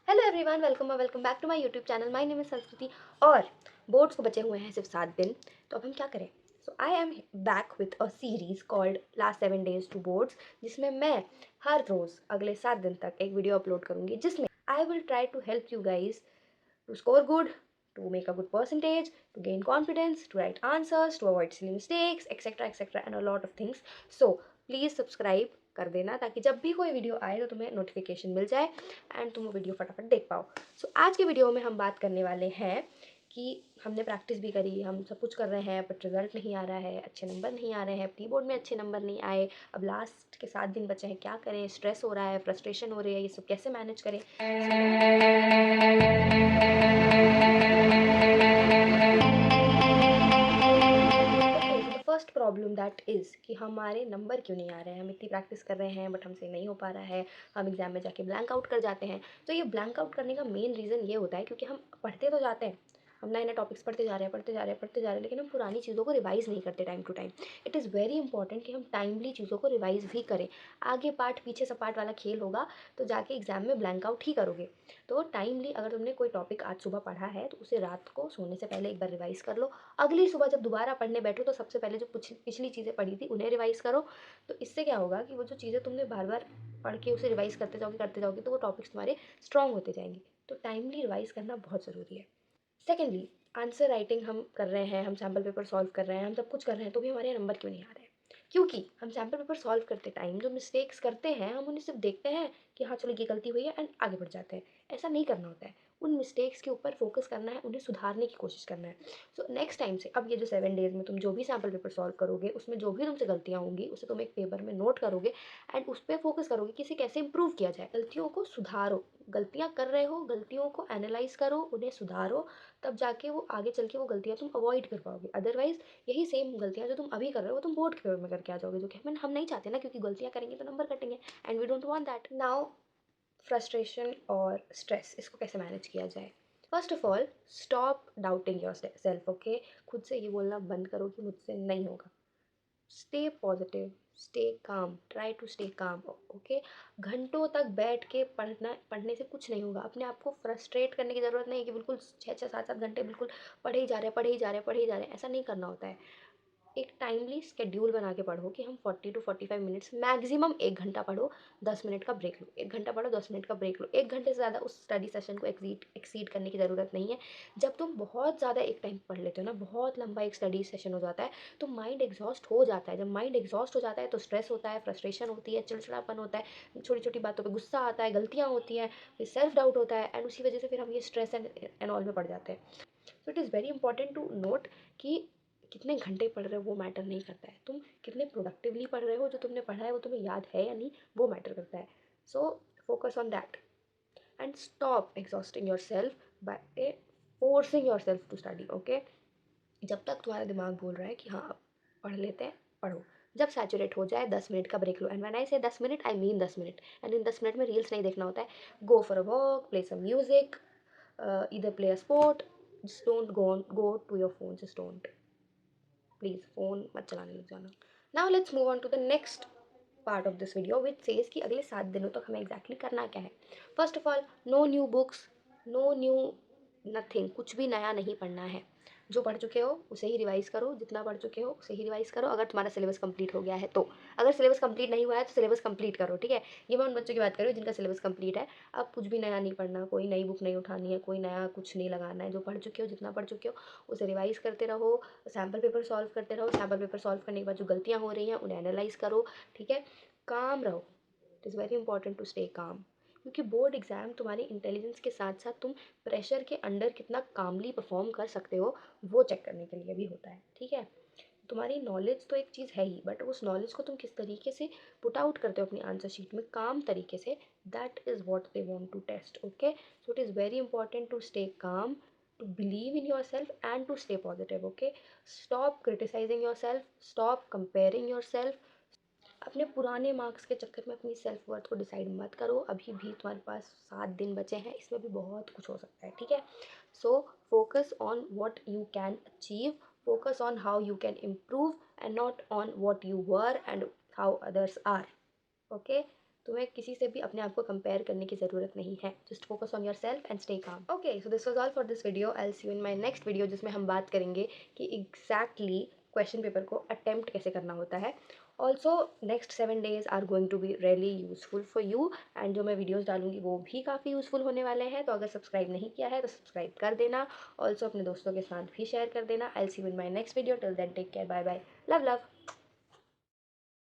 Hello everyone, welcome back to my YouTube channel. My name is Sanskriti. और boards को बचे हुए हैं सिर्फ 7 दिन, तो अब हम क्या करें। So I am back with a series called last 7 days to boards, जिसमें मैं हर रोज़ अगले 7 दिन तक एक वीडियो अपलोड करूँगी, जिसमें I will try to help you guys to score good, to make a good percentage, to gain confidence, to write answers, to avoid silly mistakes, etc., and a lot of things. So please subscribe कर देना ताकि जब भी कोई video आए तो तुम्हें notification मिल जाए एंड तुम वो वीडियो फटाफट देख पाओ। सो आज के वीडियो में हम बात करने वाले हैं कि हमने प्रैक्टिस भी करी, हम सब कुछ कर रहे हैं, बट रिजल्ट नहीं आ रहा है, अच्छे नंबर नहीं आ रहे हैं, प्री बोर्ड में अच्छे नंबर नहीं आए, अब लास्ट के 7 दिन बचे हैं, क्या करें, स्ट्रेस हो रहा है, फ्रस्ट्रेशन हो रही है, ये सब कैसे मैनेज करें। फर्स्ट प्रॉब्लम दैट इज़ कि हमारे नंबर क्यों नहीं आ रहे हैं। हम इतनी प्रैक्टिस कर रहे हैं बट हमसे नहीं हो पा रहा है, हम एग्ज़ाम में जाके ब्लैंक आउट कर जाते हैं। तो ये ब्लैंक आउट करने का मेन रीज़न ये होता है क्योंकि हम पढ़ते तो जाते हैं, हम नए नए टॉपिक्स पढ़ते जा रहे हैं, लेकिन हम पुरानी चीज़ों को रिवाइज़ नहीं करते time to time. It is very important कि हम टाइमली चीज़ों को रिवाइज़ भी करें। आगे पार्ट पीछे सपाट वाला खेल होगा, तो जाके एग्ज़ाम में ब्लैंक आउट ही करोगे। तो टाइमली अगर तुमने कोई टॉपिक आज सुबह पढ़ा है तो उसे रात को सोने से पहले एक बार रिवाइज़ कर लो। अगली सुबह जब दोबारा पढ़ने बैठो तो सबसे पहले जो पिछली चीज़ें पढ़ी थी उन्हें रिवाइज़ करो। तो इससे क्या होगा कि वो जो चीज़ें तुमने बार बार पढ़ के उसे रिवाइज़ करते जाओगे तो वो टॉपिक्स तुम्हारे स्ट्रॉन्ग होते जाएंगे। तो टाइमली रिवाइज़ करना बहुत ज़रूरी है। सेकेंडली, आंसर राइटिंग हम कर रहे हैं, हम सैम्पल पेपर सॉल्व कर रहे हैं, हम सब कुछ कर रहे हैं, तो भी हमारे नंबर क्यों नहीं आ रहे हैं। क्योंकि हम सैम्पल पेपर सॉल्व करते टाइम जो मिस्टेक्स करते हैं हम उन्हें सिर्फ देखते हैं कि हाँ चलो ये गलती हुई है एंड आगे बढ़ जाते हैं। ऐसा नहीं करना होता है, उन मिस्टेक्स के ऊपर फोकस करना है, उन्हें सुधारने की कोशिश करना है। सो नेक्स्ट टाइम से अब ये जो 7 days में तुम जो भी सैम्पल पेपर सॉल्व करोगे उसमें जो भी तुमसे गलतियाँ होंगी उसे तुम एक पेपर में नोट करोगे एंड उस पर फोकस करोगे कि इसे कैसे इंप्रूव किया जाए। गलतियों को सुधारो, गलतियाँ कर रहे हो, गलतियों को एनालाइज करो, उन्हें सुधारो, तब जाके वो आगे चल के वो गलतियाँ तुम अवॉइड कर पाओगे। अदरवाइज यही सेम गलतियाँ जो तुम अभी कर रहे हो वो तुम बोर्ड के पेपर में करके आ जाओगे, जो कि हम नहीं चाहते ना, क्योंकि गलतियाँ करेंगे तो नंबर कटेंगे and we don't want that. Now frustration और स्ट्रेस, इसको कैसे मैनेज किया जाए। First of all, stop doubting yourself. Okay, खुद से ये बोलना बंद करो कि मुझसे नहीं होगा। Stay positive, stay calm, try to stay calm. Okay, घंटों तक बैठ के पढ़ने से कुछ नहीं होगा। अपने आप को फ्रस्ट्रेट करने की ज़रूरत नहीं है कि बिल्कुल 6-6 7-7 घंटे बिल्कुल पढ़े ही जा रहे हैं, पढ़े ही जा रहे हैं, पढ़े ही जा रहे हैं। ऐसा नहीं करना होता है। एक टाइमली स्केड्यूल बना के पढ़ो कि हम 40 to 45 मिनट्स, मैक्सिमम 1 घंटा पढ़ो, 10 मिनट का ब्रेक लो। 1 घंटा पढ़ो, 10 मिनट का ब्रेक लो। 1 घंटे से ज़्यादा उस स्टडी सेशन को एक्सीड करने की ज़रूरत नहीं है। जब तुम बहुत ज़्यादा एक टाइम पढ़ लेते हो ना, बहुत लंबा एक स्टडी सेशन हो जाता है, तो माइंड एग्जॉस्ट हो जाता है। जब माइंड एग्जॉस्ट हो जाता है तो स्ट्रेस होता है, फ्रस्ट्रेशन होती है, चिड़चिड़ापन होता है, छोटी छोटी बातों पर गुस्सा आता है, गलतियाँ होती हैं, फिर सेल्फ डाउट होता है एंड उसी वजह से फिर हम ये स्ट्रेस एंड ऑल में पड़ जाते हैं। So it is very important to note कि कितने घंटे पढ़ रहे हो वो मैटर नहीं करता है, तुम कितने प्रोडक्टिवली पढ़ रहे हो, जो तुमने पढ़ा है वो तुम्हें याद है या नहीं, वो मैटर करता है। So focus on that and stop exhausting yourself by forcing yourself to study. Okay, जब तक तुम्हारा दिमाग बोल रहा है कि हाँ अब पढ़ लेते हैं, पढ़ो। जब सैचुरेट हो जाए 10 मिनट का ब्रेक लो। And when I say 10 minute I mean 10 minute. And in 10 minute में रील्स नहीं देखना होता है। Go for a walk, play some music, either play a sport. Just don't go to your phone. Just don't. Please, phone मत चलाने लग जाना. Now let's move on to the next part of this video, which says कि अगले 7 दिनों तक हमें exactly करना क्या है. First of all, no new books, no new nothing. कुछ भी नया नहीं पढ़ना है. जो पढ़ चुके हो उसे ही रिवाइज़ करो, जितना पढ़ चुके हो उसे ही रिवाइज़ करो, अगर तुम्हारा सिलेबस कंप्लीट हो गया है तो। अगर सिलेबस कंप्लीट नहीं हुआ है तो सिलेबस कंप्लीट करो, ठीक है। ये मैं उन बच्चों की बात कर रही हूँ जिनका सिलेबस कंप्लीट है। अब कुछ भी नया नहीं पढ़ना, कोई नई बुक नहीं उठानी है, कोई नया कुछ नहीं लगाना है। जो पढ़ चुके हो, जितना पढ़ चुके हो उसे रिवाइज़ करते रहो, सैम्पल पेपर सॉल्व करते रहो। सैम्पल पेपर सॉल्व करने के बाद जो गलतियाँ हो रही हैं उन्हें एनालाइज़ करो, ठीक है। काम रहो। It is very important to stay calm, क्योंकि बोर्ड एग्ज़ाम तुम्हारी इंटेलिजेंस के साथ साथ तुम प्रेशर के अंडर कितना कामली परफॉर्म कर सकते हो वो चेक करने के लिए भी होता है, ठीक है। तुम्हारी नॉलेज तो एक चीज़ है ही, बट उस नॉलेज को तुम किस तरीके से पुट आउट करते हो अपनी आंसर शीट में काम तरीके से, that is what they want to test. Okay, so it is very important to stay calm, to believe in yourself and to stay positive. Okay, stop criticizing yourself, stop comparing yourself. अपने पुराने marks के चक्कर में अपनी self worth को decide मत करो। अभी भी तुम्हारे पास 7 दिन बचे हैं, इसमें भी बहुत कुछ हो सकता है, ठीक है। So focus on what you can achieve, focus on how you can improve and not on what you were and how others are. Okay, तुम्हें किसी से भी अपने आप को कंपेयर करने की ज़रूरत नहीं है। Just focus on yourself and stay calm. Okay, so this was all for this video. I will see you in my next video, जिसमें हम बात करेंगे कि एग्जैक्टली क्वेश्चन पेपर को अटेम्प्ट कैसे करना होता है। Also next 7 days are going to be really useful for you, and जो मैं वीडियोज़ डालूंगी वो भी काफ़ी यूज़फुल होने वाले हैं। तो अगर सब्सक्राइब नहीं किया है तो सब्सक्राइब कर देना। ऑल्सो अपने दोस्तों के साथ भी शेयर कर देना। I will see you in my next video. Till then take care, bye bye, love love.